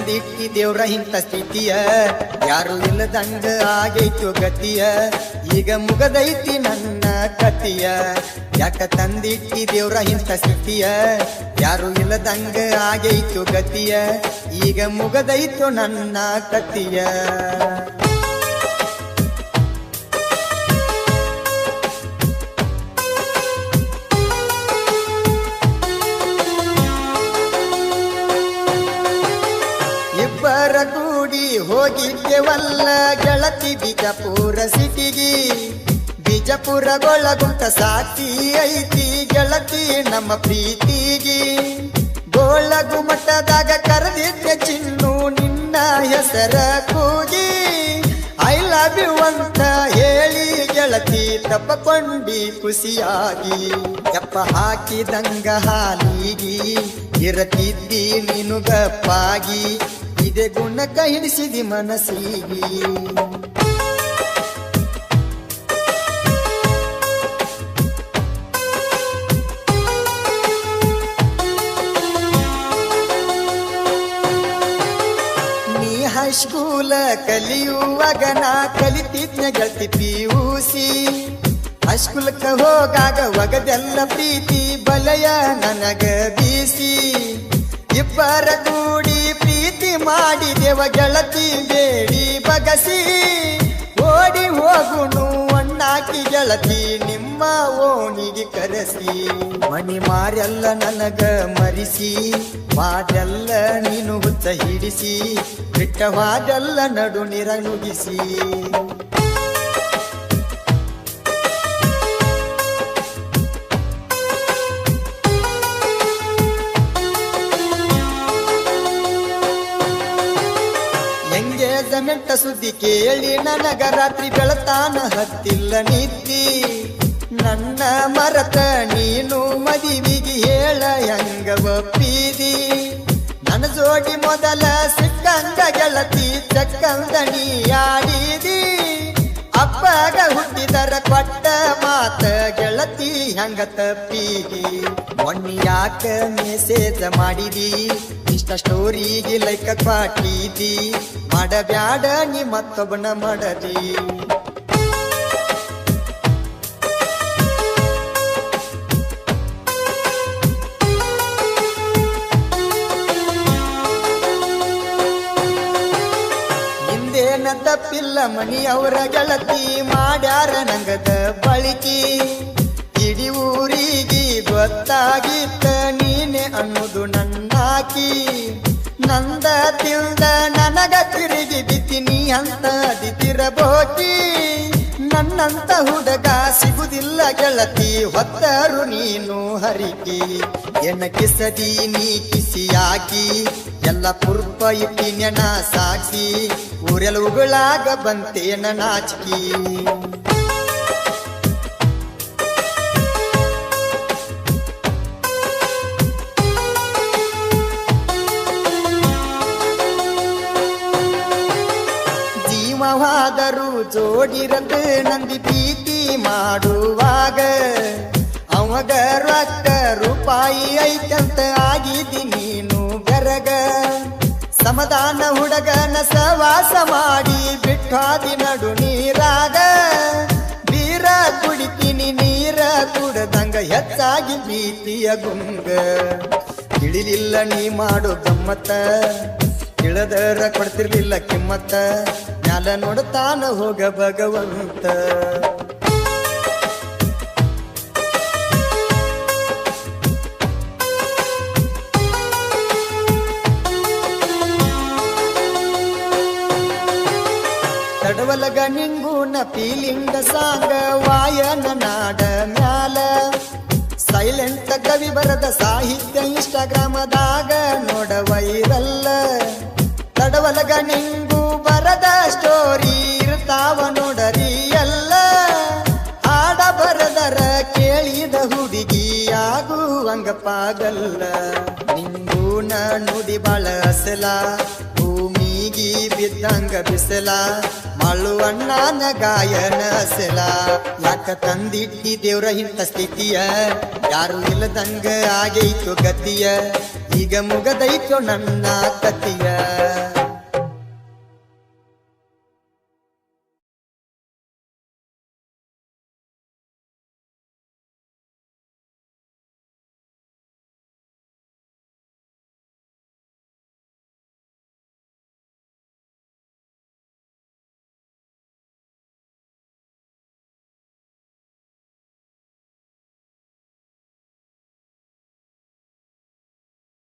ತಂದಿಟ್ಟಿ ದೇವ್ರ ಇಂಥ ಸ್ಥಿತಿಯ ಯಾರು ಇಲ್ಲದಂಗ ಆಗೈತು ಗತಿಯ ಈಗ ಮುಗದೈತಿ ನನ್ನ ಕತಿಯ ಯಾಕ ತಂದಿಟ್ಟಿ ದೇವ್ರ ಇಂಥ ಸ್ಥಿತಿಯ ಯಾರು ಇಲ್ಲದಂಗ ಆಗೈತು ಗತಿಯ ಈಗ ಮುಗದೈತು ನನ್ನ ಕತಿಯ ಇಬ್ಬರ ಕೂಡಿ ಹೋಗಿದ್ದೇವಲ್ಲ ಗೆಳತಿ ಬಿಜಾಪುರ ಸಿಟಿಗಿ ಬಿಜಾಪುರಗೊಳಗುಂಟ ಸಾಕ್ಷಿ ಐತಿ ಗೆಳತಿ ನಮ್ಮ ಪ್ರೀತಿಗಿ ಗೋಳಗು ಮಠದಾಗ ಕರೆದಿದ್ದೆ ಚಿನ್ನು ನಿನ್ನ ಹೆಸರ ಕೂಗಿ ಐ ಲವ್ ಯು ಅಂತ ಹೇಳಿ ಗೆಳತಿ ತಪ್ಪಕೊಂಡಿ ಖುಷಿಯಾಗಿ ಯಪ್ಪ ಹಾಕಿದಂಗ ಹಾಲಿಗಿ ಇರತಿದ್ದಿ ನೀನು ಗಪ್ಪಾಗಿ ಇದೇ ಗುಣಕ ಹಿಡಿಸಿದಿ ಮನಸ್ಸಿಗಿ ನೀ ಹೈಸ್ಕೂಲ ಕಲಿಯುವಾಗ ನಾ ಕಲಿತಿದ್ನ ಗೆಳತಿ ಪಿಯುಸಿ ಹೈಸ್ಕೂಲ್ಕ ಹೋಗಾಗ ಒಗದೆಲ್ಲ ಪ್ರೀತಿ ಬಲಯ ನನಗ ಬೀಸಿ ಇಬ್ಬರ ಕೂಡಿ ಪ್ರೀತಿ ಮಾಡಿದೆವ ಗೆಳತಿ ಬೇಡಿ ಬಗಸಿ ಓಡಿ ಹೋಗುನು ಅಣ್ಣಾಕಿ ಗೆಳತಿ ನಿಮ್ಮ ಓಣಿಗೆ ಕರೆಸಿ ಮಣಿ ಮಾರೆಲ್ಲ ನನಗ ಮರಿಸಿ ವಾದೆಲ್ಲ ನೀನು ಹುಚ್ಚ ಹಿಡಿಸಿ ಬಿಟ್ಟವಾದೆಲ್ಲ ನಡು ನೀರ ನುಗ್ಗಿಸಿ ಎಂಗೇಜ್ಮೆಂಟ್ ಸುದ್ದಿ ಕೇಳಿ ನನಗ ರಾತ್ರಿ ಬೆಳತಾನ ಹತ್ತಿಲ್ಲ ನಿದ್ದಿ ನನ್ನ ಮರತ ನೀನು ಮದುವಿಗೆ ಹೇಳ ಹೆಂಗ ಒಪ್ಪಿದಿ ನನ್ನ ಜೋಡಿ ಮೊದಲ ಸಿಕ್ಕಂದ ಗೆಳತಿ ಚಕ್ಕಂದ ನೀ ಆಡಿದಿ ಅಪ್ಪಗ ಹುಟ್ಟಿದರ ಕೊಟ್ಟ ಮಾತ ಗೆಳತಿ ಹೆಂಗ ತಪ್ಪಿದಿ ಮೊನ್ನೆ ಯಾಕ ಮೆಸೇಜ್ ಮಾಡಿದಿ ಇಷ್ಟ ಸ್ಟೋರಿಗೆ ಲೈಕ್ ಕಾಟಿದಿ ಮಾಡಬ್ಯಾಡ ನೀ ಮತ್ತೊಬ್ಬನ ಮಾಡದಿ ಹಿಂದೇನ ತಪ್ಪಿಲ್ಲ ಮಣಿ ಅವರ ಗೆಳತಿ ಮಾಡ್ಯಾರ ನಂಗದ ಬಳಿಕಿ ಇಡೀ ಊರಿಗೆ ಗೊತ್ತಾಗಿತ್ತ ನೀನೆ ಅನ್ನೋದು ನನ್ನಾಕಿ ನಂದ ತಿಳ್ದ ನನಗ ತಿರುಗಿ ಬಿತ್ತೀನಿ ಅಂತ ದಿತಿರಬೋಕಿ ನನ್ನಂತ ಹುಡುಗ ಸಿಗುದಿಲ್ಲ ಗೆಳತಿ ಹೊತ್ತರು ನೀನು ಹರಿಕಿ ಎನ್ನ ಕಿಸದಿ ನೀ ಕಿಸಿಯಾಕಿ ಎಲ್ಲ ಪುರ್ಪ ಇಟ್ಟಿನ ಸಾಕ್ಷಿ ಊರೆಲ್ಲ ಉಗಳಾಗ ಬಂತೇನ ನಾಚಿಕಿ ಜೀವವಾದರೂ ಜೋಡಿರಂದ ನಂದಿ ಪ್ರೀತಿ ಮಾಡುವಾಗ ಅವಾಗ ರೊಕ್ಕ ರೂಪಾಯಿ ಐತಂತ ಆಗಿದಿ ನೀನು ಬೆರಗ ಸಮಾಧಾನ ಹುಡುಗನ ಸವಾಸ ಮಾಡಿ ಬಿಟ್ಟಾದಿ ನಡು ನೀರಾಗ ಬೀರ ಕುಡಿತೀನಿ ನೀರ ಕುಡದಂಗ ಹೆಚ್ಚಾಗಿ ಪ್ರೀತಿಯ ಗುಂಗ ತಿಳಿಲಿಲ್ಲ ನೀ ಮಾಡೋ ಗಮ್ಮತ್ತ ತಿಳಿದರ ಕೊಡ್ತಿರ್ಲಿಲ್ಲ ಕಿಮ್ಮತ್ತ ಮ್ಯಾಲ ನೋಡ್ತಾನ ಹೋಗ ಭಗವಂತ ತಡವಲಗ ನಿಂಗೂನ ಫೀಲಿಂಗ ಸಾಂಗ ವಾಯನ ನಾಡ ಮ್ಯಾಲ ಸೈಲೆಂಟ್ ಕವಿ ಬರದ ಸಾಹಿತ್ಯ ಇನ್ಸ್ಟಾಗ್ರಾಮದಾಗ ನೋಡ ವೈರಲ್ಲ ತಡವಲಗ ನಿಂಗೂ ಬರದ ಸ್ಟೋರಿ ಇರ್ತಾವ ನೋಡರಿ ಎಲ್ಲ ಹಾಡ ಬರದರ ಕೇಳಿದ ಹುಡುಗಿ ಆಗುವಂಗ ಪಾಗಲ್ಲ ನಿಂಗೂನ ನುಡಿ ಬಾಳ ಅಸಲ ಭೂಮಿಗಿ ಬಿದ್ದಂಗ ಬಿಸಲ ಮಾಳುವಣ್ಣನ ಗಾಯನ ಅಸಲ ಯಾಕ ತಂದಿಟ್ಟಿ ದೇವ್ರ ಇಂಥ ಸ್ಥಿತಿಯ ಯಾರು ಇಲ್ಲದಂಗ ಆಗೈತು ಗತಿಯ ಈಗ ಮುಗದೈತೋ ನನ್ನ ಕತಿಯ